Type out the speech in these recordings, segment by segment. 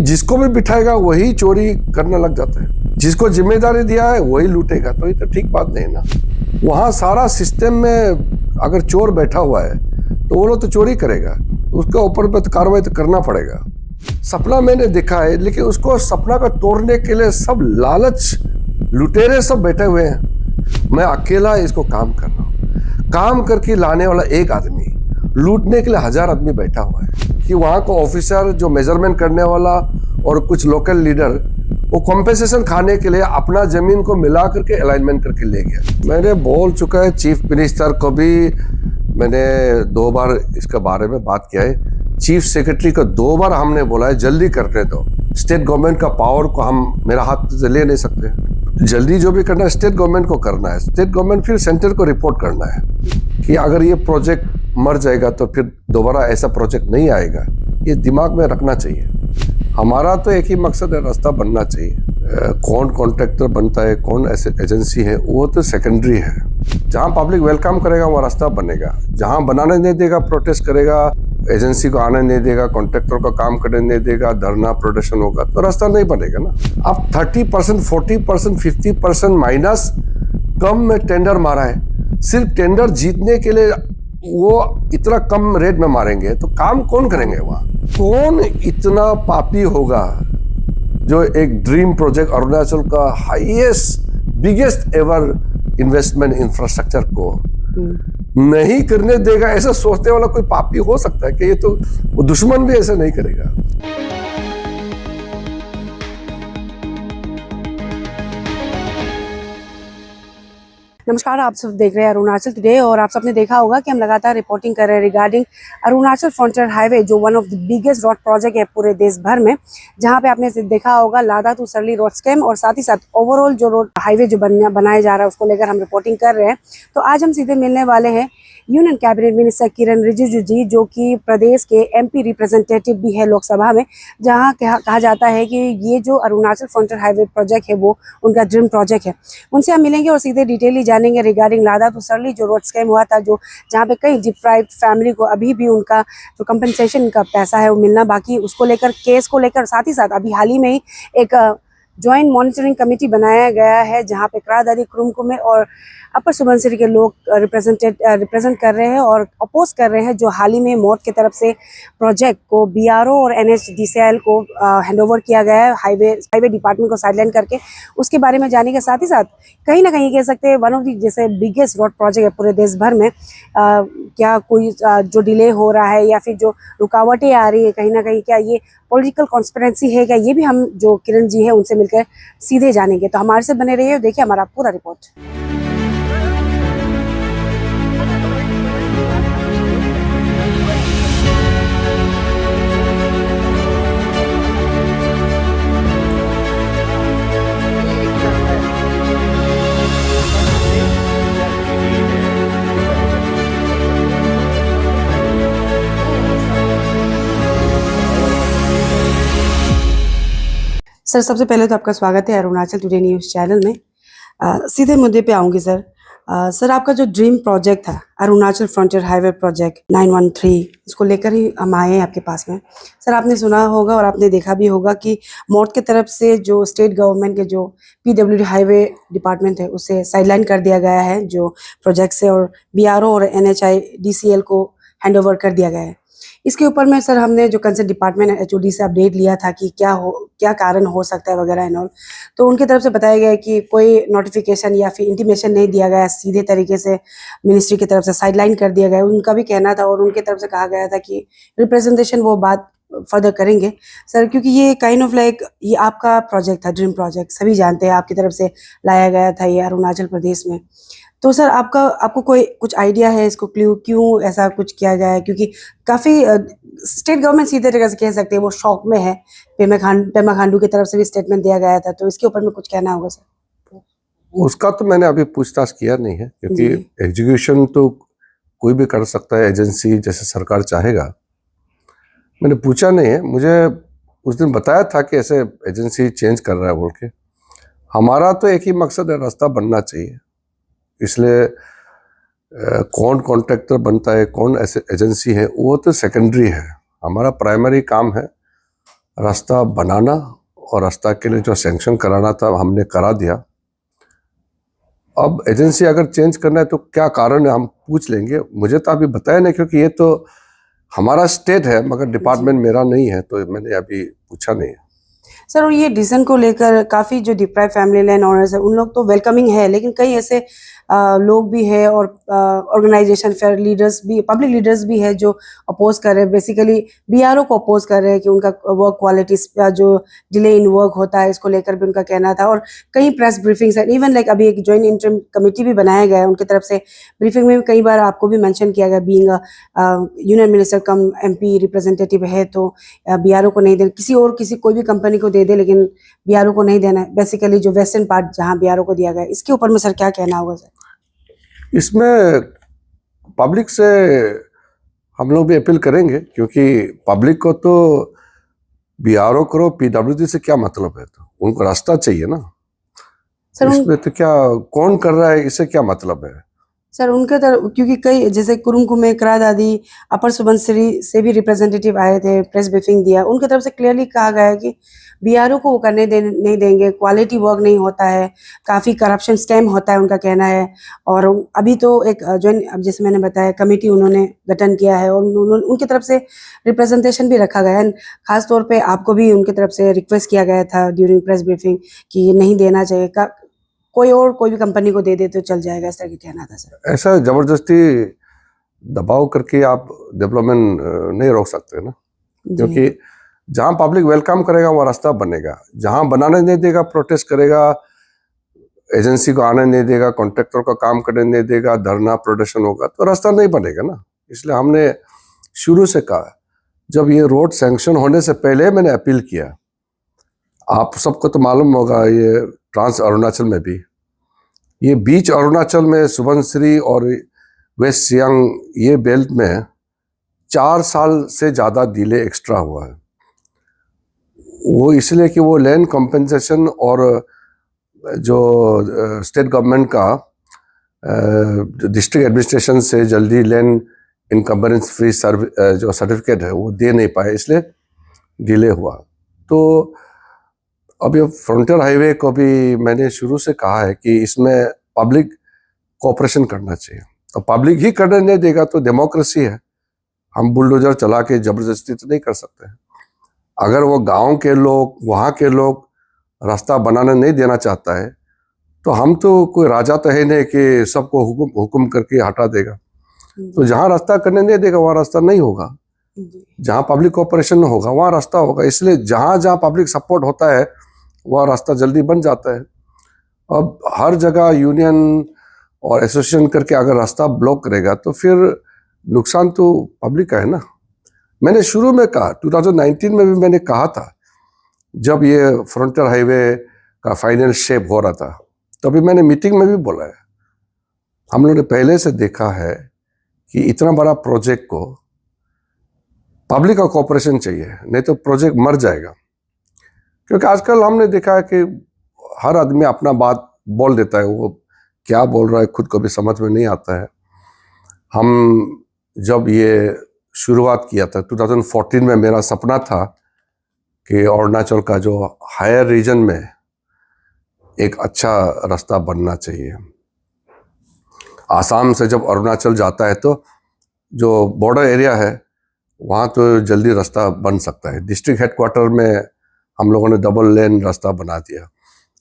जिसको भी बिठाएगा वही चोरी करने लग जाता है, जिसको जिम्मेदारी दिया है वही लूटेगा, तो ये तो ठीक बात नहीं ना। वहाँ सारा सिस्टम में अगर चोर बैठा हुआ है तो वो लोग तो चोरी करेगा, तो उसके ऊपर पे तो कार्रवाई तो करना पड़ेगा। सपना मैंने देखा है, लेकिन उसको सपना को तोड़ने के लिए सब लालच लुटेरे सब बैठे हुए हैं। मैं अकेला इसको काम कर रहा हूँ, काम करके लाने वाला एक आदमी, लूटने के लिए 1000 आदमी बैठा हुआ है। कि वहाँ का ऑफिसर जो मेजरमेंट करने वाला और कुछ लोकल लीडर वो कॉम्पेंसेशन खाने के लिए अपना जमीन को मिला करके अलाइनमेंट करके ले गया। मैंने बोल चुका है चीफ मिनिस्टर को भी, मैंने 2 बार इसके बारे में बात किया है। चीफ सेक्रेटरी को 2 बार हमने बोला है जल्दी करने दो। स्टेट गवर्नमेंट का पावर को हम मेरा हाथ से ले नहीं सकते। जल्दी जो भी करना है स्टेट गवर्नमेंट को करना है, स्टेट गवर्नमेंट फिर सेंटर को रिपोर्ट करना है कि अगर ये प्रोजेक्ट मर जाएगा तो फिर दोबारा ऐसा प्रोजेक्ट नहीं आएगा। ये दिमाग में रखना चाहिए। हमारा तो एक ही मकसद है, रास्ता बनना चाहिए। कौन कॉन्ट्रैक्टर बनता है, कौन ऐसे एजेंसी है, वो तो सेकेंडरी है। जहाँ पब्लिक वेलकम करेगा वो रास्ता बनेगा। जहाँ बनाने नहीं देगा, प्रोटेस्ट करेगा, एजेंसी को आने नहीं देगा, कॉन्ट्रैक्टर को काम करने नहीं देगा, धरना प्रोटेस्ट होगा, तो रास्ता नहीं बनेगा ना। अब 30%, 40%, 50% माइनस कम में टेंडर मारा है। सिर्फ टेंडर जीतने के लिए वो इतना कम रेट में मारेंगे तो काम कौन करेंगे वहाँ? कौन इतना पापी होगा जो एक ड्रीम प्रोजेक्ट अरुणाचल का highest biggest ever investment infrastructure को नहीं करने देगा? ऐसा सोचने वाला कोई पापी हो सकता है कि ये तो वो दुश्मन भी ऐसा नहीं करेगा। नमस्कार, आप सब देख रहे हैं अरुणाचल टुडे और आप सबने देखा होगा कि हम लगातार रिपोर्टिंग कर रहे हैं रिगार्डिंग अरुणाचल फ्रंटियर हाईवे, जो one of the biggest road project है पूरे देश भर में। जहां पे आपने देखा होगा लादा टू सरली रोड स्कैम और साथ ही साथ ओवरऑल जो रोड हाईवे जो बनाया जा रहा है उसको लेकर हम रिपोर्टिंग कर रहे हैं। तो आज हम सीधे मिलने वाले हैं यूनियन कैबिनेट मिनिस्टर किरण रिजिजू जी, जो कि प्रदेश के MP रिप्रेजेंटेटिव भी है लोकसभा में, जहां कहा जाता है कि ये जो अरुणाचल फ्रंटियर हाईवे प्रोजेक्ट है वो उनका ड्रीम प्रोजेक्ट है। उनसे हम मिलेंगे और सीधे डिटेली जानेंगे रिगार्डिंग लादा टू सरली जो रोड स्कैम हुआ था, जो जहाँ पे कई डिप्राइव्ड फैमिली को अभी भी उनका जो कंपनसेशन का पैसा है वो मिलना बाकी, उसको लेकर केस को लेकर, साथ ही साथ अभी हाल ही में ही एक ज्वाइंट मॉनिटरिंग कमेटी बनाया गया है जहाँ पे क्रादादी कुरुम और अपर सुबनसिरी के लोग रिप्रेजेंट कर रहे हैं और अपोज कर रहे हैं जो हाल ही में मोर्ट की तरफ से प्रोजेक्ट को BRO और NHDCIL को हैंडओवर किया गया है, हाईवे डिपार्टमेंट को साइडलाइन करके। उसके बारे में जानने के साथ ही साथ कहीं ना कहीं कह सकते हैं वन ऑफ दी जैसे बिगेस्ट रोड प्रोजेक्ट है पूरे देश भर में, क्या कोई जो डिले हो रहा है या फिर जो रुकावटें आ रही है, कहीं ना कहीं क्या ये पॉलिटिकल कॉन्स्पिरेंसी है क्या, ये भी हम जो किरण जी है उनसे मिलकर सीधे जानेंगे। तो हमारे से बने रहिए, देखिए हमारा पूरा रिपोर्ट। सर, सबसे पहले तो आपका स्वागत है अरुणाचल टुडे न्यूज़ चैनल में। सीधे मुद्दे पे आऊँगी सर। सर, आपका जो ड्रीम प्रोजेक्ट था अरुणाचल फ्रंटियर हाईवे प्रोजेक्ट 913, इसको लेकर ही हम आए हैं आपके पास में। सर, आपने सुना होगा और आपने देखा भी होगा कि मोर्ट की तरफ से जो स्टेट गवर्नमेंट के जो PWD हाईवे डिपार्टमेंट है उसे साइडलाइन कर दिया गया है जो प्रोजेक्ट से, और BRO और NHDCIL को हैंडओवर कर दिया गया है। इसके ऊपर में सर हमने जो कंसर्न डिपार्टमेंट HOD से अपडेट लिया था कि क्या कारण हो सकता है वगैरह एंड ऑल, तो उनकी तरफ से बताया गया कि कोई नोटिफिकेशन या फिर इंटीमेशन नहीं दिया गया, सीधे तरीके से मिनिस्ट्री की तरफ से साइडलाइन कर दिया गया, उनका भी कहना था। और उनकी तरफ से कहा गया था कि रिप्रेजेंटेशन वो बात फर्दर करेंगे सर, क्योंकि ये काइंड ऑफ लाइक ये आपका प्रोजेक्ट था, ड्रीम प्रोजेक्ट, सभी जानते हैं आपकी तरफ से लाया गया था ये अरुणाचल प्रदेश में। तो सर आपको कोई कुछ आइडिया है इसको क्यों ऐसा कुछ किया गया है? क्योंकि काफ़ी स्टेट गवर्नमेंट सीधे तरह से कह सकते हैं वो शॉक में है। पेमा खांडू की तरफ से भी स्टेटमेंट दिया गया था, तो इसके ऊपर में कुछ कहना होगा सर? उसका तो मैंने अभी पूछताछ किया नहीं है, क्योंकि एग्जीक्यूशन तो कोई भी कर सकता है, एजेंसी जैसे सरकार चाहेगा। मैंने पूछा नहीं है, मुझे उस दिन बताया था कि ऐसे एजेंसी चेंज कर रहा है बोल के। हमारा तो एक ही मकसद है, रास्ता बनना चाहिए। इसलिए कौन कॉन्ट्रैक्टर बनता है, कौन ऐसे एजेंसी है, वो तो सेकेंडरी है। हमारा प्राइमरी काम है रास्ता बनाना और रास्ता के लिए जो सैंक्शन कराना था हमने करा दिया। अब एजेंसी अगर चेंज करना है तो क्या कारण है हम पूछ लेंगे। मुझे तो अभी बताया नहीं, क्योंकि ये तो हमारा स्टेट है मगर डिपार्टमेंट मेरा नहीं है, तो मैंने अभी पूछा नहीं है। सर, और ये डिसीजन को लेकर काफ़ी जो डिप्राइव फैमिली लैंड ओनर्स है उन लोग तो वेलकमिंग है, लेकिन कई ऐसे लोग भी है और ऑर्गेनाइजेशन फेयर लीडर्स भी, पब्लिक लीडर्स भी है जो अपोज कर रहे हैं, बेसिकली बीआरओ को अपोज कर रहे हैं कि उनका वर्क क्वालिटी जो डिले इन वर्क होता है इसको लेकर भी उनका कहना था। और कई प्रेस ब्रीफिंग्स है, इवन लाइक अभी एक जॉइंट इंटरिम कमेटी भी बनाया गया है उनकी तरफ से। ब्रीफिंग में भी कई बार आपको भी मेंशन किया गया, बीइंग यूनियन मिनिस्टर कम एमपी रिप्रेजेंटेटिव है तो बीआरओ को नहीं देना, किसी कोई भी कंपनी को दे दे लेकिन बीआरओ को नहीं देना है, बेसिकली जो वेस्टर्न पार्ट जहां बीआरओ को दिया गया है। इसके ऊपर में सर क्या कहना होगा सर? इसमें पब्लिक से हम लोग भी अपील करेंगे, क्योंकि पब्लिक को तो बीआरओ करो पीडब्ल्यूडी से क्या मतलब है, तो उनको रास्ता चाहिए ना। सर इसमें तो क्या कौन कर रहा है इससे क्या मतलब है? सर उनके तरफ, क्योंकि कई जैसे कुरुंकुमे करा दादी अपर सुबनसिरी से भी रिप्रेजेंटेटिव आए थे, प्रेस ब्रीफिंग दिया, उनकी तरफ से क्लियरली कहा गया है कि बीआरओ को वो करने नहीं देंगे, क्वालिटी वर्क नहीं होता है, काफ़ी करप्शन स्कैम होता है उनका कहना है। और अभी तो एक अब जैसे मैंने बताया कमेटी उन्होंने गठन किया है और उनकी तरफ से रिप्रेजेंटेशन भी रखा गया है। खास तौर पे आपको भी उनकी तरफ से रिक्वेस्ट किया गया था ड्यूरिंग प्रेस ब्रीफिंग कि नहीं देना चाहिए, कोई भी कंपनी को दे दे तो चल जाएगा, इस तरह की कहना था सर। ऐसा जबरदस्ती दबाव करके आप डेवलपमेंट नहीं रोक सकते ना, क्योंकि जहां पब्लिक वेलकम करेगा वो रास्ता बनेगा। जहां बनाने नहीं देगा, प्रोटेस्ट करेगा, एजेंसी को आने नहीं देगा, कॉन्ट्रैक्टर का काम करने नहीं देगा, धरना प्रोटेस्ट होगा, तो रास्ता नहीं बनेगा ना। इसलिए हमने शुरू से कहा, जब ये रोड सैंक्शन होने से पहले मैंने अपील किया। आप सबको तो मालूम होगा, ये ट्रांस अरुणाचल में भी, ये बीच अरुणाचल में सुबनसिरी और वेस्ट सियांग ये बेल्ट में 4 साल से ज़्यादा डिले एक्स्ट्रा हुआ है। वो इसलिए कि वो लैंड कॉम्पेंसेशन और जो स्टेट गवर्नमेंट का डिस्ट्रिक्ट एडमिनिस्ट्रेशन से जल्दी लैंड इनकम्बरेंस फ्री जो सर्टिफिकेट है वो दे नहीं पाए, इसलिए डिले हुआ। तो अब ये फ्रंटियर हाईवे को भी मैंने शुरू से कहा है कि इसमें पब्लिक कोऑपरेशन करना चाहिए, तो पब्लिक ही करने नहीं देगा तो डेमोक्रेसी है, हम बुलडोजर चला के जबरदस्ती तो नहीं कर सकते। अगर वो गांव के लोग, वहाँ के लोग रास्ता बनाने नहीं देना चाहता है तो हम तो कोई राजा तो है नहीं कि सबको हुक्म करके हटा देगा। तो जहाँ रास्ता करने नहीं देगा वहाँ रास्ता नहीं होगा, जहाँ पब्लिक कोऑपरेशन होगा वहाँ रास्ता होगा। इसलिए जहाँ जहाँ पब्लिक सपोर्ट होता है वहाँ रास्ता जल्दी बन जाता है। अब हर जगह यूनियन और एसोसिएशन करके अगर रास्ता ब्लॉक करेगा तो फिर नुकसान तो पब्लिक का है ना। मैंने शुरू में कहा, 2019 में भी मैंने कहा था, जब ये फ्रंटियर हाईवे का फाइनल शेप हो रहा था, तभी मैंने मीटिंग में भी बोला है, हम लोगों ने पहले से देखा है कि इतना बड़ा प्रोजेक्ट को पब्लिक का कोऑपरेशन चाहिए, नहीं तो प्रोजेक्ट मर जाएगा। क्योंकि आजकल हमने देखा है कि हर आदमी अपना बात बोल देता है, वो क्या बोल रहा है खुद को भी समझ में नहीं आता है। हम जब ये शुरुआत किया था 2014 में, मेरा सपना था कि अरुणाचल का जो हायर रीजन में एक अच्छा रास्ता बनना चाहिए। आसाम से जब अरुणाचल जाता है तो जो बॉर्डर एरिया है वहाँ तो जल्दी रास्ता बन सकता है। डिस्ट्रिक्ट हेडक्वार्टर में हम लोगों ने डबल लेन रास्ता बना दिया,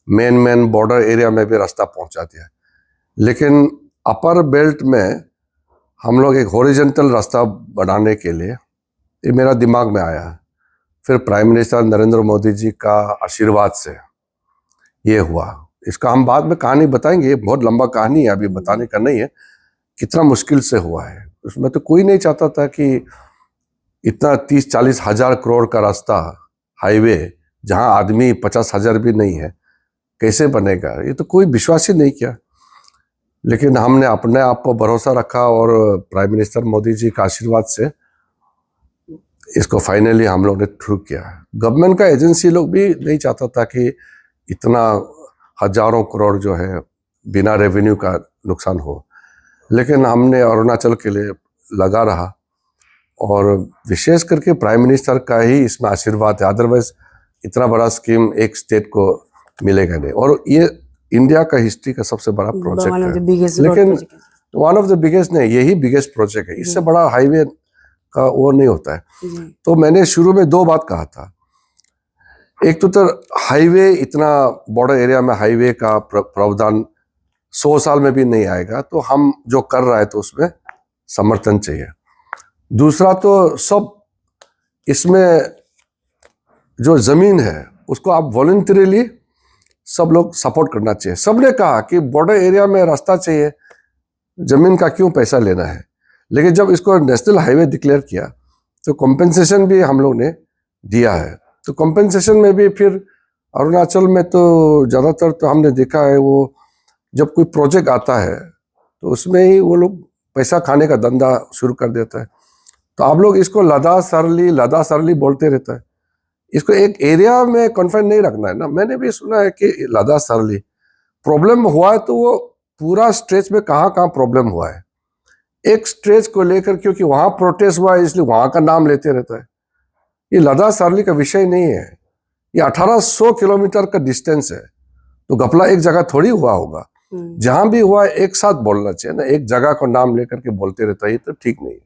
मेन बॉर्डर एरिया में भी रास्ता पहुँचा दिया। लेकिन अपर बेल्ट में हम लोग एक हॉरिजॉन्टल रास्ता बनाने के लिए, ये मेरा दिमाग में आया है। फिर प्राइम मिनिस्टर नरेंद्र मोदी जी का आशीर्वाद से ये हुआ। इसका हम बाद में कहानी बताएंगे, बहुत लंबा कहानी है, अभी बताने का नहीं है कितना मुश्किल से हुआ है। उसमें तो कोई नहीं चाहता था कि इतना 30-40 हज़ार करोड़ का रास्ता हाईवे, जहां आदमी 50,000 भी नहीं है, कैसे बनेगा, ये तो कोई विश्वास ही नहीं किया। लेकिन हमने अपने आप पर भरोसा रखा और प्राइम मिनिस्टर मोदी जी का आशीर्वाद से इसको फाइनली हम लोग ने शुरू किया। गवर्नमेंट का एजेंसी लोग भी नहीं चाहता था कि इतना हजारों करोड़ जो है बिना रेवेन्यू का नुकसान हो, लेकिन हमने अरुणाचल के लिए लगा रहा और विशेष करके प्राइम मिनिस्टर का ही इसमें आशीर्वाद है, अदरवाइज इतना बड़ा स्कीम एक स्टेट को मिलेगा नहीं। और ये इंडिया का हिस्ट्री का सबसे बड़ा प्रोजेक्ट है, लेकिन वन ऑफ द बिगेस्ट नहीं, यही बिगेस्ट प्रोजेक्ट है, इससे बड़ा हाईवे का वो नहीं होता है। तो मैंने शुरू में दो बात कहा था, एक तो हाईवे, इतना बड़ा एरिया में हाईवे का प्रावधान 100 साल में भी नहीं आएगा, तो हम जो कर रहा है तो उसमें समर्थन चाहिए। दूसरा तो सब इसमें जो जमीन है उसको आप वॉलंटरीली सब लोग सपोर्ट करना चाहिए। सबने कहा कि बॉर्डर एरिया में रास्ता चाहिए, जमीन का क्यों पैसा लेना है, लेकिन जब इसको नेशनल हाईवे डिक्लेयर किया तो कॉम्पेंसेशन भी हम लोग ने दिया है। तो कॉम्पेंसेशन में भी फिर अरुणाचल में तो ज़्यादातर तो हमने देखा है, वो जब कोई प्रोजेक्ट आता है तो उसमें ही वो लोग पैसा खाने का धंधा शुरू कर देता है। तो आप लोग इसको लद्दाख सरली बोलते रहता है, इसको एक एरिया में कॉन्फाइन नहीं रखना है ना। मैंने भी सुना है कि लद्दाख सरली प्रॉब्लम हुआ है, तो वो पूरा स्ट्रेच में कहाँ कहाँ प्रॉब्लम हुआ है, एक स्ट्रेच को लेकर, क्योंकि वहाँ प्रोटेस्ट हुआ है इसलिए वहाँ का नाम लेते रहता है। ये लद्दाख सरली का विषय नहीं है, ये 1800 किलोमीटर का डिस्टेंस है, तो घपला एक जगह थोड़ी हुआ होगा। जहां भी हुआ एक साथ बोलना चाहिए ना, एक जगह को नाम लेकर के बोलते रहता है, ये तो ठीक नहीं है।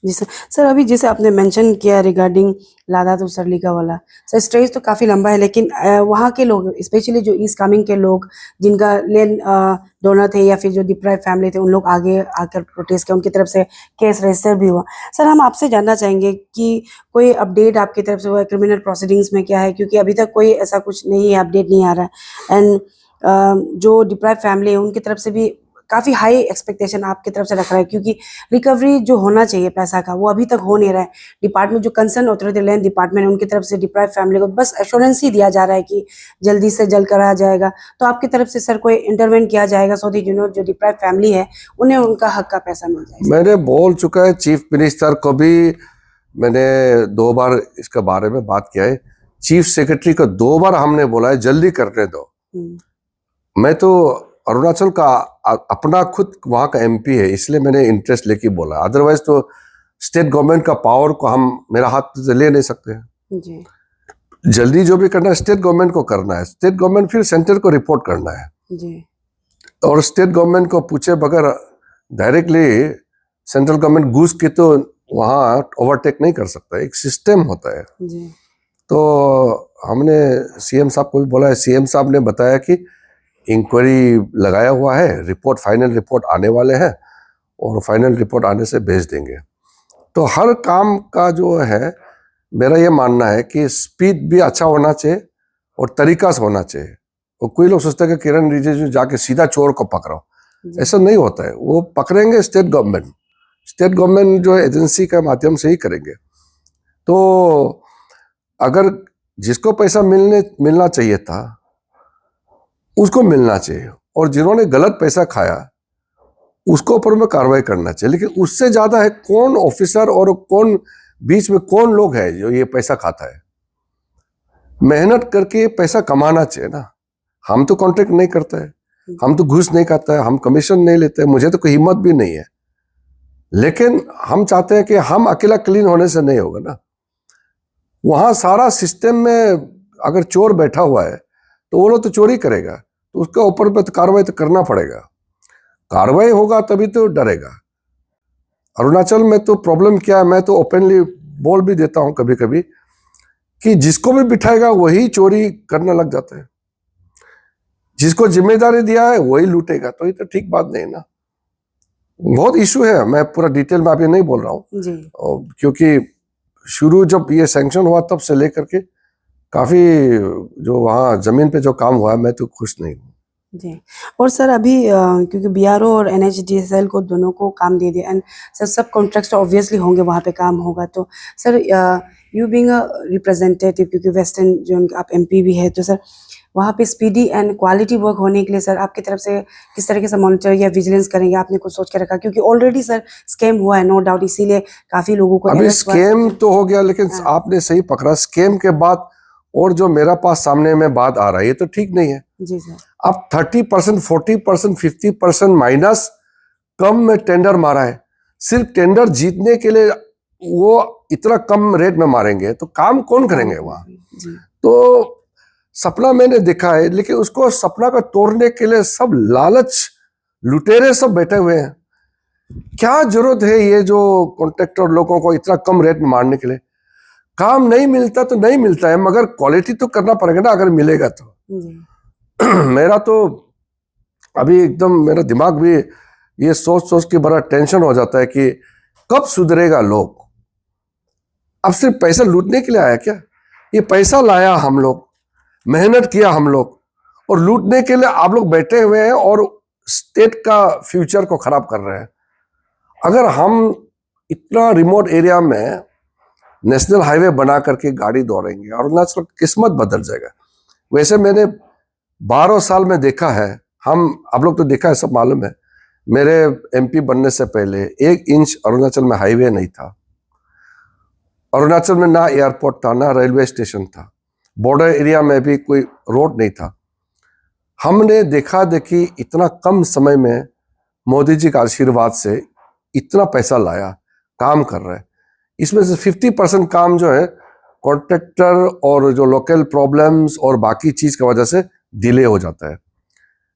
जी सर, अभी जैसे आपने मेंशन किया रिगार्डिंग लद्दाख तो सरली का वाला, सर स्ट्रेच तो काफ़ी लंबा है, लेकिन वहाँ के लोग, स्पेशली जो ईस्ट कमिंग के लोग जिनका लैंड डोनर थे या फिर जो डिप्राइव फैमिली थे, उन लोग आगे आकर प्रोटेस्ट किया, उनकी तरफ से केस रजिस्टर भी हुआ। सर हम आपसे जानना चाहेंगे कि कोई अपडेट आपकी तरफ से हुआ है क्रिमिनल प्रोसीडिंग्स में, क्या है, क्योंकि अभी तक कोई ऐसा कुछ नहीं है, अपडेट नहीं आ रहा है। एंड जो डिप्राइव फैमिली है उनकी तरफ से भी काफ़ी हाई एक्सपेक्टेशन आपकी तरफ से रख रहा है, क्योंकि रिकवरी जो होना चाहिए पैसा का वो अभी तक हो नहीं रहा है। डिपार्टमेंट जो कंसर्न ऑथोरिटी लैंड डिपार्टमेंट है उनकी तरफ से डिप्राइव फैमिली को बस एश्योरेंस ही दिया जा रहा है कि जल्दी से जल्द कराया जाएगा। तो आपकी तरफ से सर कोई इंटरवेंट किया जाएगा सो दैट जो डिप्राइव फैमिली है उन्हें उनका हक का पैसा मिल जाए? मैंने बोल चुका है, चीफ मिनिस्टर को भी मैंने 2 बार इसके बारे में बात किया है, चीफ सेक्रेटरी को 2 बार हमने बोला है जल्दी करने दो। मैं तो अरुणाचल का अपना खुद वहाँ का एमपी है, इसलिए मैंने इंटरेस्ट लेके बोला, अदरवाइज तो स्टेट गवर्नमेंट का पावर को हम मेरा हाथ से ले नहीं सकते हैं जी। जल्दी जो भी करना है स्टेट गवर्नमेंट को करना है, स्टेट गवर्नमेंट फिर सेंटर को रिपोर्ट करना है जी। और स्टेट गवर्नमेंट को पूछे बगैर डायरेक्टली सेंट्रल गवर्नमेंट घुस के तो वहाँ ओवरटेक नहीं कर सकता, एक सिस्टम होता है जी। तो हमने सीएम साहब को भी बोला है, सीएम साहब ने बताया कि इंक्वायरी लगाया हुआ है, रिपोर्ट फाइनल रिपोर्ट आने वाले हैं और फाइनल रिपोर्ट आने से भेज देंगे। तो हर काम का जो है मेरा ये मानना है कि स्पीड भी अच्छा होना चाहिए और तरीका से होना चाहिए। और कोई लोग सोचते हैं कि किरण रिजिजू जाके सीधा चोर को पकड़ो, ऐसा नहीं होता है। वो पकड़ेंगे स्टेट गवर्नमेंट जो एजेंसी के माध्यम से ही करेंगे। तो अगर जिसको पैसा मिलना चाहिए था उसको मिलना चाहिए, और जिन्होंने गलत पैसा खाया उसको ऊपर में कार्रवाई करना चाहिए। लेकिन उससे ज्यादा है कौन ऑफिसर और कौन बीच में कौन लोग है जो ये पैसा खाता है। मेहनत करके पैसा कमाना चाहिए ना। हम तो कॉन्ट्रैक्ट नहीं करते हैं, हम तो घूस नहीं खाता है, हम कमीशन नहीं लेते, मुझे तो कोई हिम्मत भी नहीं है। लेकिन हम चाहते हैं कि हम अकेला क्लीन होने से नहीं होगा ना। वहां सारा सिस्टम में अगर चोर बैठा हुआ है तो वो लोग तो चोरी करेगा, तो उसके ऊपर पे तो कार्रवाई तो करना पड़ेगा। कार्रवाई होगा तभी तो डरेगा। अरुणाचल में तो प्रॉब्लम क्या है, मैं तो ओपनली बोल भी देता हूं कभी कभी कि जिसको भी बिठाएगा वही चोरी करने लग जाता है, जिसको जिम्मेदारी दिया है वही लूटेगा, तो ये तो ठीक बात नहीं ना। बहुत इशू है, मैं पूरा डिटेल में अभी नहीं बोल रहा हूँ क्योंकि शुरू जब ये सैंक्शन हुआ तब से लेकर के काफी जो वहाँ जमीन पे जो काम हुआ है मैं तो खुश नहीं हूँ जी। और सर अभी क्योंकि बीआरओ और एनएचडीएसएल को दोनों को काम दे दिया एंड सर सब कॉन्ट्रैक्ट्स ऑब्वियसली होंगे वहाँ पे काम होगा, तो sir you being a representative, क्योंकि वेस्टर्न जो आप एमपी भी है, तो सर वहाँ पे स्पीडी एंड क्वालिटी वर्क होने के लिए सर आपकी तरफ से किस तरीके से मॉनिटर या विजिलेंस करेंगे, आपने कुछ सोच के रखा? क्योंकि ऑलरेडी सर स्कैम हुआ है नो डाउट, इसीलिए काफी लोगों को अभी स्कैम तो हो गया, लेकिन आपने सही पकड़ा, स्कैम के बाद और जो मेरा पास सामने में बात आ रहा है ये तो ठीक नहीं है जी सर। अब 30%, 40%, 50% माइनस कम में टेंडर मारा है, सिर्फ टेंडर जीतने के लिए वो इतना कम रेट में मारेंगे तो काम कौन करेंगे वहां। जी। तो सपना मैंने देखा है, लेकिन उसको सपना को तोड़ने के लिए सब लालच लुटेरे सब बैठे हुए हैं। क्या जरूरत है ये जो कॉन्ट्रैक्टर लोगों को इतना कम रेट में मारने के लिए। काम नहीं मिलता तो नहीं मिलता है, मगर क्वालिटी तो करना पड़ेगा ना, अगर मिलेगा तो। जी। मेरा तो अभी एकदम मेरा दिमाग भी ये सोच सोच के बड़ा टेंशन हो जाता है कि कब सुधरेगा लोग। अब सिर्फ पैसा लूटने के लिए आया क्या? ये पैसा लाया हम लोग, मेहनत किया हम लोग, और लूटने के लिए आप लोग बैठे हुए हैं और स्टेट का फ्यूचर को खराब कर रहे हैं। अगर हम इतना रिमोट एरिया में नेशनल हाईवे बना करके गाड़ी दौड़ेंगे, अरुणाचल की किस्मत बदल जाएगा। वैसे मैंने 12 साल में देखा है, आप लोग तो देखा है, सब मालूम है। मेरे एमपी बनने से पहले 1 इंच अरुणाचल में हाईवे नहीं था। अरुणाचल में ना एयरपोर्ट था, ना रेलवे स्टेशन था, बॉर्डर एरिया में भी कोई रोड नहीं था। हमने देखा देखी इतना कम समय में मोदी जी का आशीर्वाद से इतना पैसा लाया, काम कर रहे हैं। इसमें से 50% काम जो है कॉन्ट्रैक्टर और जो लोकल प्रॉब्लम्स और बाकी चीज की वजह से डिले हो जाता है।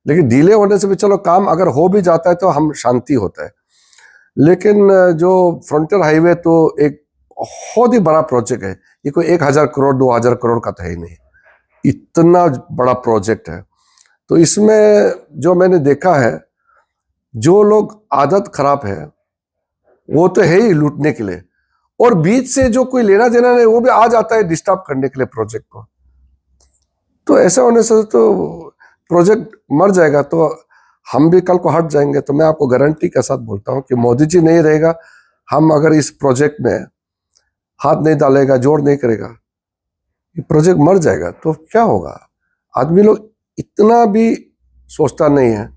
लेकिन डिले होने से भी चलो काम अगर हो भी जाता है तो हम शांति होता है। लेकिन जो फ्रंटियर हाईवे तो एक बहुत ही बड़ा प्रोजेक्ट है। ये कोई 1000 करोड़ 2000 करोड़ का तो है ही नहीं, इतना बड़ा प्रोजेक्ट है। तो इसमें जो मैंने देखा है, जो लोग आदत खराब है वो तो है ही लूटने के लिए, और बीच से जो कोई लेना देना नहीं वो भी आ जाता है डिस्टर्ब करने के लिए प्रोजेक्ट को। तो ऐसा होने से तो प्रोजेक्ट मर जाएगा, तो हम भी कल को हट जाएंगे। तो मैं आपको गारंटी के साथ बोलता हूं कि मोदी जी नहीं रहेगा, हम अगर इस प्रोजेक्ट में हाथ नहीं डालेगा, जोड़ नहीं करेगा, ये प्रोजेक्ट मर जाएगा। तो क्या होगा? आदमी लोग इतना भी सोचता नहीं है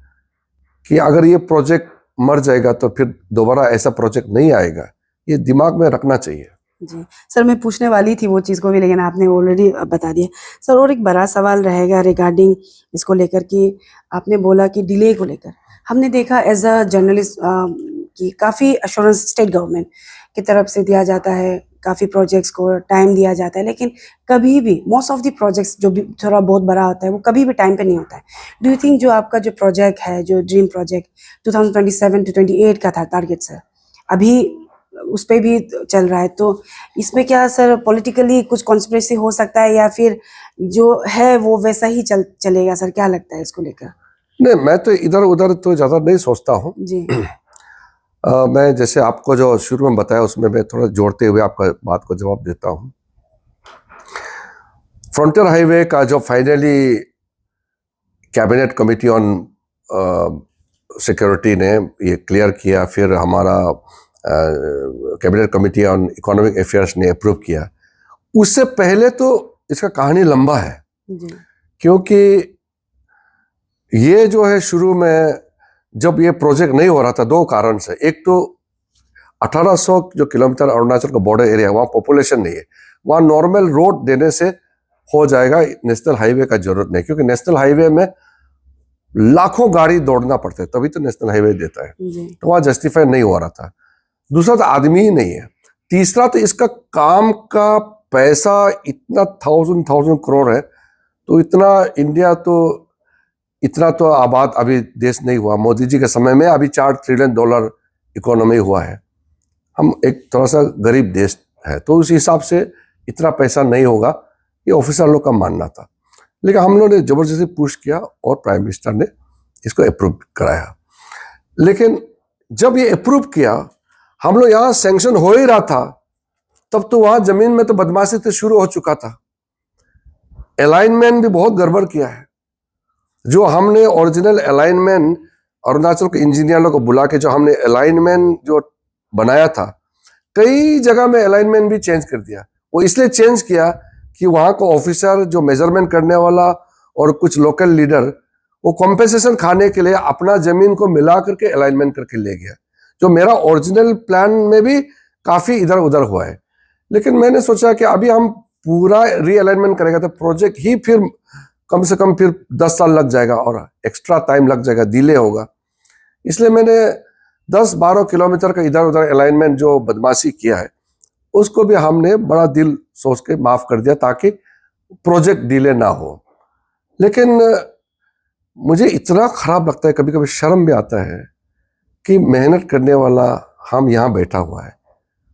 कि अगर ये प्रोजेक्ट मर जाएगा तो फिर दोबारा ऐसा प्रोजेक्ट नहीं आएगा। ये दिमाग में रखना चाहिए। जी सर, मैं पूछने वाली थी वो चीज़ को भी, लेकिन आपने ऑलरेडी बता दिया सर। और एक बड़ा सवाल रहेगा रिगार्डिंग इसको लेकर कि आपने बोला कि डिले को लेकर हमने देखा एज अ जर्नलिस्ट कि काफ़ी अश्योरेंस स्टेट गवर्नमेंट की तरफ से दिया जाता है, काफ़ी प्रोजेक्ट्स को टाइम दिया जाता है, लेकिन कभी भी मोस्ट ऑफ द प्रोजेक्ट्स जो भी थोड़ा बहुत बड़ा होता है वो कभी भी टाइम पे नहीं होता है। डू यू थिंक जो आपका जो प्रोजेक्ट है, जो ड्रीम प्रोजेक्ट 2027 to 28 का था टारगेट सर, अभी उस पर भी चल रहा है, तो इसमें क्या सर पॉलिटिकली कुछ कॉन्स्पिरेसी हो सकता है या फिर जो है वो वैसा ही चलेगा सर? क्या लगता है इसको लेकर? नहीं, मैं तो इधर उधर तो ज़्यादा नहीं सोचता हूँ जी। मैं जैसे आपको जो शुरू में बताया उसमें मैं थोड़ा जोड़ते हुए आपका बात को जवाब देता हूँ। फ्रंटियर हाईवे का जो finally cabinet committee on security ने ये क्लियर किया, फिर हमारा cabinet committee on economic affairs ने अप्रूव किया, उससे पहले तो इसका कहानी लंबा है। जी। क्योंकि ये जो है शुरू में जब ये प्रोजेक्ट नहीं हो रहा था, 2 कारण से। एक तो 1800 जो किलोमीटर अरुणाचल का बॉर्डर एरिया है, वहाँ पॉपुलेशन नहीं है, वहाँ नॉर्मल रोड देने से हो जाएगा, नेशनल हाईवे का जरूरत नहीं। क्योंकि नेशनल हाईवे में लाखों गाड़ी दौड़ना पड़ता है, तभी तो नेशनल हाईवे देता है। तो वहाँ जस्टिफाई नहीं हो रहा था। दूसरा तो आदमी ही नहीं है। तीसरा तो इसका काम का पैसा इतना 1000 करोड़ है, तो इतना इंडिया तो इतना तो आबाद अभी देश नहीं हुआ। मोदी जी के समय में अभी $4 ट्रिलियन इकोनॉमी हुआ है। हम एक थोड़ा सा गरीब देश है, तो उस हिसाब से इतना पैसा नहीं होगा, ये ऑफिसर लोग का मानना था। लेकिन हम लोगों ने जबरदस्ती पुश किया और प्राइम मिनिस्टर ने इसको अप्रूव कराया। लेकिन जब ये अप्रूव किया, हम लोग यहाँ सैंक्शन हो ही रहा था, तब तो वहां जमीन में तो बदमाशी तो शुरू हो चुका था। अलाइनमेंट भी बहुत गड़बड़ किया है। जो हमने ओरिजिनल अलाइनमेंट अरुणाचल के इंजीनियरों को बुला के जो हमने अलाइनमेंट जो बनाया था, कई जगह में अलाइनमेंट भी चेंज कर दिया। वो इसलिए चेंज किया कि वहां को ऑफिसर जो मेजरमेंट करने वाला और कुछ लोकल लीडर वो कॉम्पेंसेशन खाने के लिए अपना जमीन को मिला करके अलाइनमेंट करके ले गया, जो मेरा ओरिजिनल प्लान में भी काफी इधर उधर हुआ है। लेकिन मैंने सोचा कि अभी हम पूरा रीअलाइनमेंट करेगा तो प्रोजेक्ट ही फिर कम से कम फिर 10 साल लग जाएगा और एक्स्ट्रा टाइम लग जाएगा, डिले होगा। इसलिए मैंने 10-12 किलोमीटर का इधर उधर अलाइनमेंट जो बदमाशी किया है, उसको भी हमने बड़ा दिल सोच के माफ कर दिया ताकि प्रोजेक्ट डिले ना हो। लेकिन मुझे इतना खराब लगता है, कभी कभी शर्म भी आता है कि मेहनत करने वाला हम यहाँ बैठा हुआ है,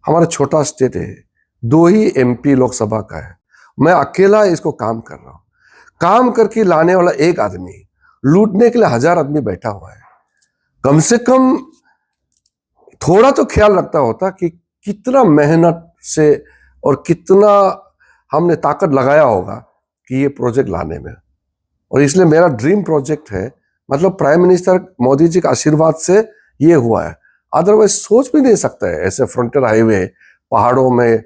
हमारा छोटा स्टेट है, 2 ही MP लोकसभा का है, मैं अकेला इसको काम कर रहा हूँ, काम करके लाने वाला एक आदमी, लूटने के लिए 1000 आदमी बैठा हुआ है। कम से कम थोड़ा तो ख्याल रखता होता कि कितना मेहनत से और कितना हमने ताकत लगाया होगा कि ये प्रोजेक्ट लाने में। और इसलिए मेरा ड्रीम प्रोजेक्ट है, मतलब प्राइम मिनिस्टर मोदी जी का आशीर्वाद से ये हुआ है, अदरवाइज सोच भी नहीं सकता है ऐसे फ्रंटियर हाईवे पहाड़ों में,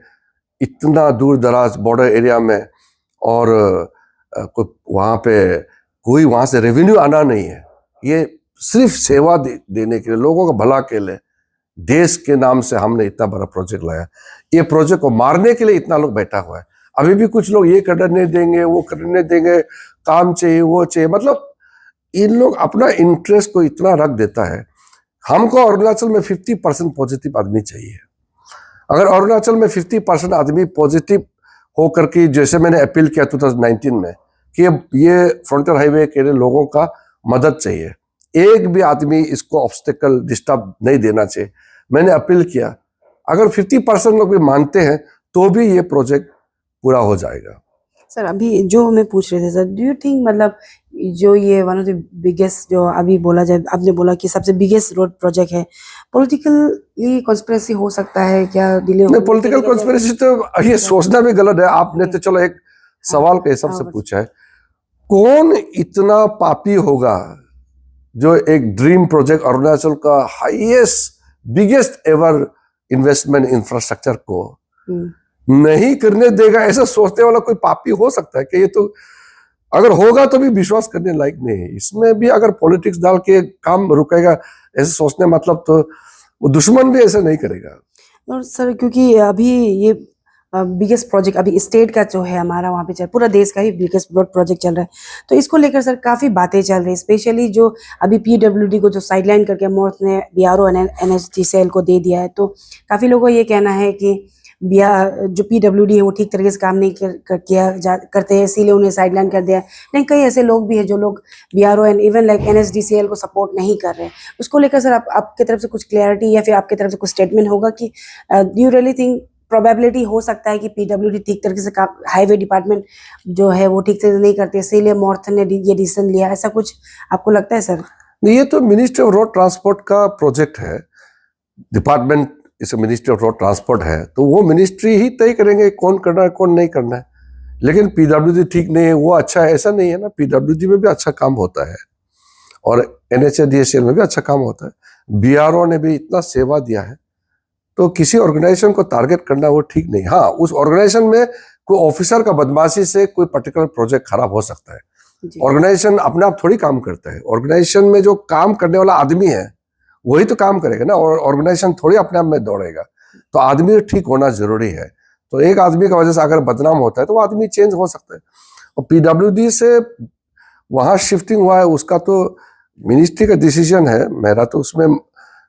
इतना दूर दराज बॉर्डर एरिया में, और वहाँ पे कोई वहाँ से रेवेन्यू आना नहीं है। ये सिर्फ सेवा देने के लिए, लोगों का भला के लिए, देश के नाम से हमने इतना बड़ा प्रोजेक्ट लाया। ये प्रोजेक्ट को मारने के लिए इतना लोग बैठा हुआ है। अभी भी कुछ लोग ये करने देंगे, वो करने देंगे, काम चाहिए, वो चाहिए, मतलब इन लोग अपना इंटरेस्ट को इतना रख देता है। हमको अरुणाचल में 50% पॉजिटिव आदमी चाहिए। अगर अरुणाचल में 50% आदमी पॉजिटिव होकर के, जैसे मैंने अपील किया 2019 में कि ये फ्रंटियर हाईवे के लिए लोगों का मदद चाहिए, एक भी आदमी इसको ऑब्स्टेकल डिस्टर्ब नहीं देना चाहिए, मैंने अपील किया। अगर 50% लोग भी मानते हैं तो भी ये प्रोजेक्ट पूरा हो जाएगा। सर अभी जो मैं पूछ रहे थे सर, डू यू थिंक मतलब जो ये वन ऑफ द बिगेस्ट, जो अभी बोला जाए, आपने बोला कि सबसे बिगेस्ट रोड प्रोजेक्ट है, पॉलिटिकली कॉन्स्पिरेसी हो सकता है क्या डिले? नहीं, पॉलिटिकल कॉन्स्पिरेसी तो ये सोचना भी गलत है। आपने तो चलो एक सवाल के हिसाब से पूछा है, कौन इतना पापी होगा जो एक ड्रीम प्रोजेक्ट अरुणाचल का highest biggest ever investment infrastructure को नहीं करने देगा? ऐसा सोचने वाला कोई पापी हो सकता है कि? ये तो अगर होगा तो भी विश्वास करने लायक नहीं है। इसमें भी अगर पॉलिटिक्स डाल के काम रुकेगा, ऐसे सोचने मतलब तो वो दुश्मन भी ऐसा नहीं करेगा। और सर क्योंकि अभी ये बिगेस्ट प्रोजेक्ट अभी स्टेट का जो है हमारा, वहाँ पे चल, पूरा देश का ही बिगेस्ट रोड प्रोजेक्ट चल रहा है, तो इसको लेकर सर काफ़ी बातें चल रही है। स्पेशली जो अभी PWD को जो साइडलाइन करके मोर्थ ने BRO NHDCL को दे दिया है, तो काफ़ी लोगों का ये कहना है कि जो PWD है वो ठीक तरीके से काम नहीं करते हैं, इसीलिए उन्हें साइडलाइन कर दिया है। लेकिन कई ऐसे लोग भी हैं जो लोग BRO and even like NHDCL को सपोर्ट नहीं कर रहे हैं। उसको लेकर सर आपकी तरफ से कुछ क्लैरिटी या फिर आपकी तरफ से कुछ स्टेटमेंट होगा कि यू रियली थिंक प्रोबेबिलिटी हो सकता है कि PWD ठीक तरीके से हाईवे डिपार्टमेंट जो है वो ठीक से नहीं करते, इसीलिए मोर्थ ने ये डिसीजन लिया, ऐसा कुछ आपको लगता है सर? ये तो मिनिस्ट्री ऑफ रोड ट्रांसपोर्ट का प्रोजेक्ट है, डिपार्टमेंट इसे मिनिस्ट्री ऑफ रोड ट्रांसपोर्ट है, तो वो मिनिस्ट्री ही तय करेंगे कौन करना है कौन नहीं करना है। लेकिन PWD ठीक नहीं है, वो अच्छा है ऐसा नहीं है ना। PWD में भी अच्छा काम होता है और NHDCL में भी अच्छा काम होता है। BRO ने भी इतना सेवा दिया है, तो किसी ऑर्गेनाइजेशन को टारगेट करना वो ठीक नहीं। हाँ, उस ऑर्गेनाइजेशन में कोई ऑफिसर का बदमाशी से कोई पर्टिकुलर प्रोजेक्ट खराब हो सकता है। ऑर्गेनाइजेशन अपने आप थोड़ी काम करता है, ऑर्गेनाइजेशन में जो काम करने वाला आदमी है वही तो काम करेगा ना, और ऑर्गेनाइजेशन थोड़ी अपने आप में दौड़ेगा। तो आदमी ठीक होना जरूरी है। तो एक आदमी की वजह से अगर बदनाम होता है तो वो आदमी चेंज हो सकता है। और PWD से वहां शिफ्टिंग हुआ है, उसका तो मिनिस्ट्री का डिसीजन है, मेरा तो उसमें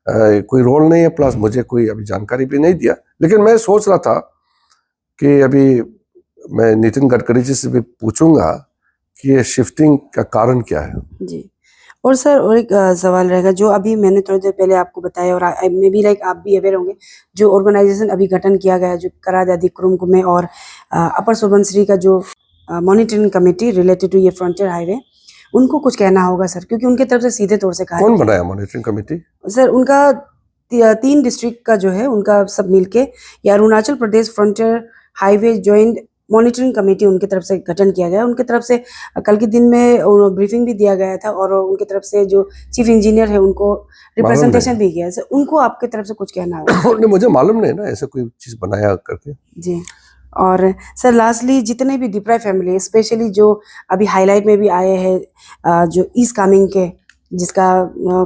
कोई रोल नहीं है, प्लस मुझे कोई अभी जानकारी भी नहीं दिया। लेकिन मैं सोच रहा था कि अभी मैं नितिन गडकरी जी से भी पूछूंगा कि ये शिफ्टिंग का कारण क्या है। जी। और सर और एक सवाल रहेगा, जो अभी मैंने थोड़ी देर पहले आपको बताया, और मे बी लाइक आप भी अवेयर होंगे, जो ऑर्गेनाइजेशन अभी गठन किया गया है, जो करा दादी कुरुम में और अपर सुबनसिरी का जो मॉनिटरिंग कमेटी रिलेटेड टू ये फ्रंटियर हाईवे, उनको कुछ कहना होगा सर, क्योंकि उनके तरफ से सीधे तौर से कहा। कौन बनाया मॉनिटरिंग कमेटी? सर उनका 3 डिस्ट्रिक्ट का जो है उनका सब मिलके ये Arunachal Pradesh frontier highway joint monitoring committee उनकी तरफ से गठन किया गया। उनकी तरफ से कल के दिन में ब्रीफिंग भी दिया गया था, और उनकी तरफ से जो चीफ इंजीनियर है उनको रिप्रेजेंटेशन भी किया। सर उनको आपके तरफ से कुछ कहना होगा? मुझे मालूम नहीं ना ऐसे कोई चीज बनाया करके। जी। और सर लास्टली, जितने भी डिप्राइव फैमिली, स्पेशली जो अभी हाईलाइट में भी आए हैं, जो ईस्ट कामिंग के, जिसका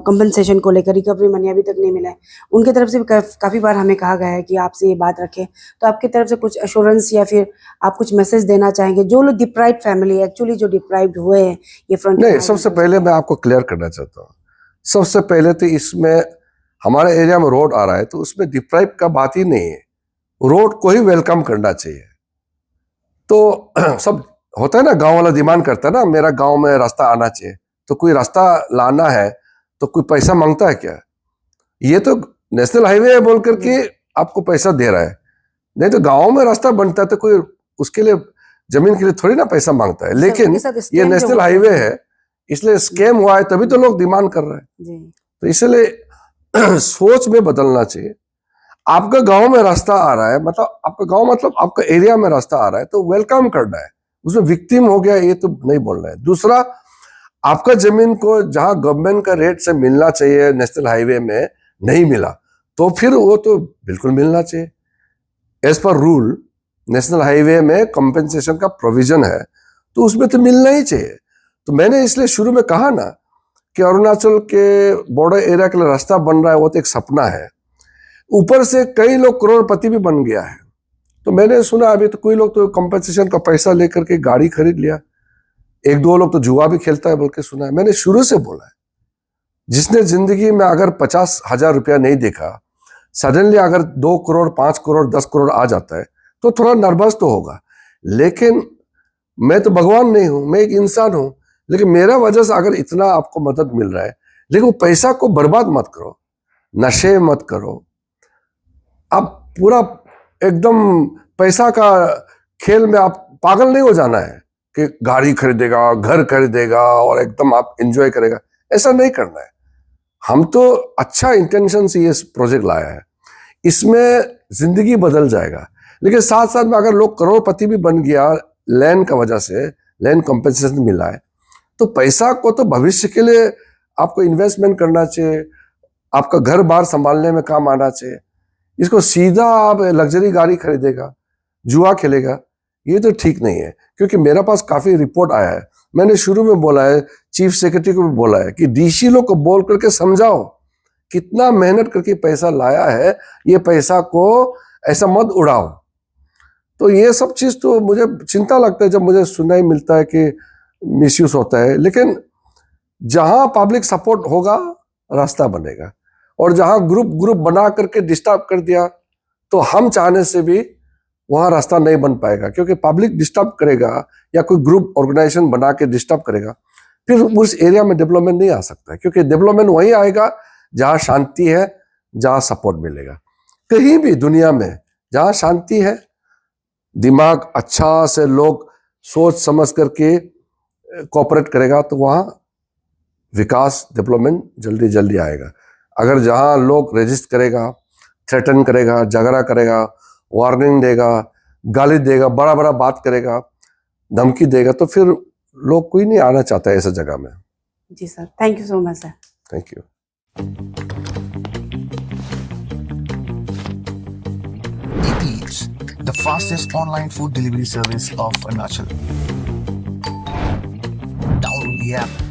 कंपनसेशन को लेकर रिकवरी मनी अभी तक नहीं मिला है, उनके तरफ से भी काफ़ी बार हमें कहा गया है कि आपसे ये बात रखें। तो आपकी तरफ से कुछ एश्योरेंस या फिर आप कुछ मैसेज देना चाहेंगे जो लोग डिप्राइव फैमिली एक्चुअली जो डिप्राइव्ड हुए हैं ये फ्रंट? नहीं, सबसे पहले मैं आपको क्लियर करना चाहता हूँ। सबसे पहले तो इसमें हमारे एरिया में रोड आ रहा है तो उसमें डिप्राइव का बात ही नहीं है। रोड को ही वेलकम करना चाहिए। तो सब होता है ना, गांव वाला डिमांड करता है ना, मेरा गांव में रास्ता आना चाहिए। तो कोई रास्ता लाना है तो कोई पैसा मांगता है क्या? ये तो नेशनल हाईवे है बोल करके आपको पैसा दे रहा है। नहीं तो गांव में रास्ता बनता है तो कोई उसके लिए, जमीन के लिए थोड़ी ना पैसा मांगता है। लेकिन ये नेशनल हाईवे है, इसलिए स्कैम हुआ है, तभी तो लोग डिमांड कर रहे हैं। तो इसलिए सोच में बदलना चाहिए। आपका गांव में रास्ता आ रहा है, मतलब आपका गांव मतलब आपका एरिया में रास्ता आ रहा है तो वेलकम करना है। उसमें विक्टिम हो गया ये तो नहीं बोलना है। दूसरा, आपका जमीन को जहां गवर्नमेंट का रेट से मिलना चाहिए नेशनल हाईवे में नहीं मिला तो फिर वो तो बिल्कुल मिलना चाहिए। As per rule national highway में कंपेंसेशन का प्रोविजन है तो उसमें तो मिलना ही चाहिए। तो मैंने इसलिए शुरू में कहा ना कि अरुणाचल के बॉर्डर एरिया के लिए रास्ता बन रहा है, वो तो एक सपना है। ऊपर से कई लोग करोड़पति भी बन गया है। तो मैंने सुना अभी तो कोई लोग तो कंपेंसेशन का पैसा लेकर के गाड़ी खरीद लिया, एक दो लोग तो जुआ भी खेलता है बोल के सुना है। मैंने शुरू से बोला है, जिसने जिंदगी में अगर 50,000 रुपया नहीं देखा, सडनली अगर 2 करोड़ 5 करोड़ 10 करोड़ आ जाता है तो थोड़ा नर्वस तो होगा। लेकिन मैं तो भगवान नहीं हूं, मैं एक इंसान हूं। लेकिन मेरा वजह से अगर इतना आपको मदद मिल रहा है, लेकिन वो पैसा को बर्बाद मत करो, नशे मत करो। आप पूरा एकदम पैसा का खेल में आप पागल नहीं हो जाना है कि गाड़ी खरीदेगा, घर खरीदेगा और एकदम आप एंजॉय करेगा, ऐसा नहीं करना है। हम तो अच्छा इंटेंशन से ये प्रोजेक्ट लाया है, इसमें जिंदगी बदल जाएगा। लेकिन साथ साथ में अगर लोग करोड़पति भी बन गया लैंड का वजह से, लैंड कंपेंसेशन मिला है, तो पैसा को तो भविष्य के लिए आपको इन्वेस्टमेंट करना चाहिए, आपका घर बार संभालने में काम आना चाहिए। इसको सीधा आप लग्जरी गाड़ी खरीदेगा, जुआ खेलेगा, ये तो ठीक नहीं है। क्योंकि मेरे पास काफी रिपोर्ट आया है, मैंने शुरू में बोला है, चीफ सेक्रेटरी को भी बोला है कि डीसी लोग को बोल करके समझाओ कितना मेहनत करके पैसा लाया है, ये पैसा को ऐसा मत उड़ाओ। तो ये सब चीज तो मुझे चिंता लगता है जब मुझे सुनाई मिलता है कि मिसयूज होता है। लेकिन जहां पब्लिक सपोर्ट होगा रास्ता बनेगा, और जहां ग्रुप बना करके डिस्टर्ब कर दिया तो हम चाहने से भी वहां रास्ता नहीं बन पाएगा। क्योंकि पब्लिक डिस्टर्ब करेगा या कोई ग्रुप ऑर्गेनाइजेशन बना के डिस्टर्ब करेगा, फिर उस एरिया में डेवलपमेंट नहीं आ सकता है। क्योंकि डेवलपमेंट वहीं आएगा जहां शांति है, जहां सपोर्ट मिलेगा। कहीं भी दुनिया में जहां शांति है, दिमाग अच्छा से लोग सोच समझ करके कोऑपरेट करेगा तो वहां विकास डेवलपमेंट जल्दी जल्दी आएगा। अगर जहां लोग रेजिस्ट करेगा, थ्रेटन करेगा, झगड़ा करेगा, वार्निंग देगा, गाली देगा, बड़ा बड़ा बात करेगा, धमकी देगा, तो फिर लोग कोई नहीं आना चाहता है ऐसा जगह में। जी sir, thank you so much sir. Thank you. Eats, the fastest online food delivery service of Arunachal. Download the app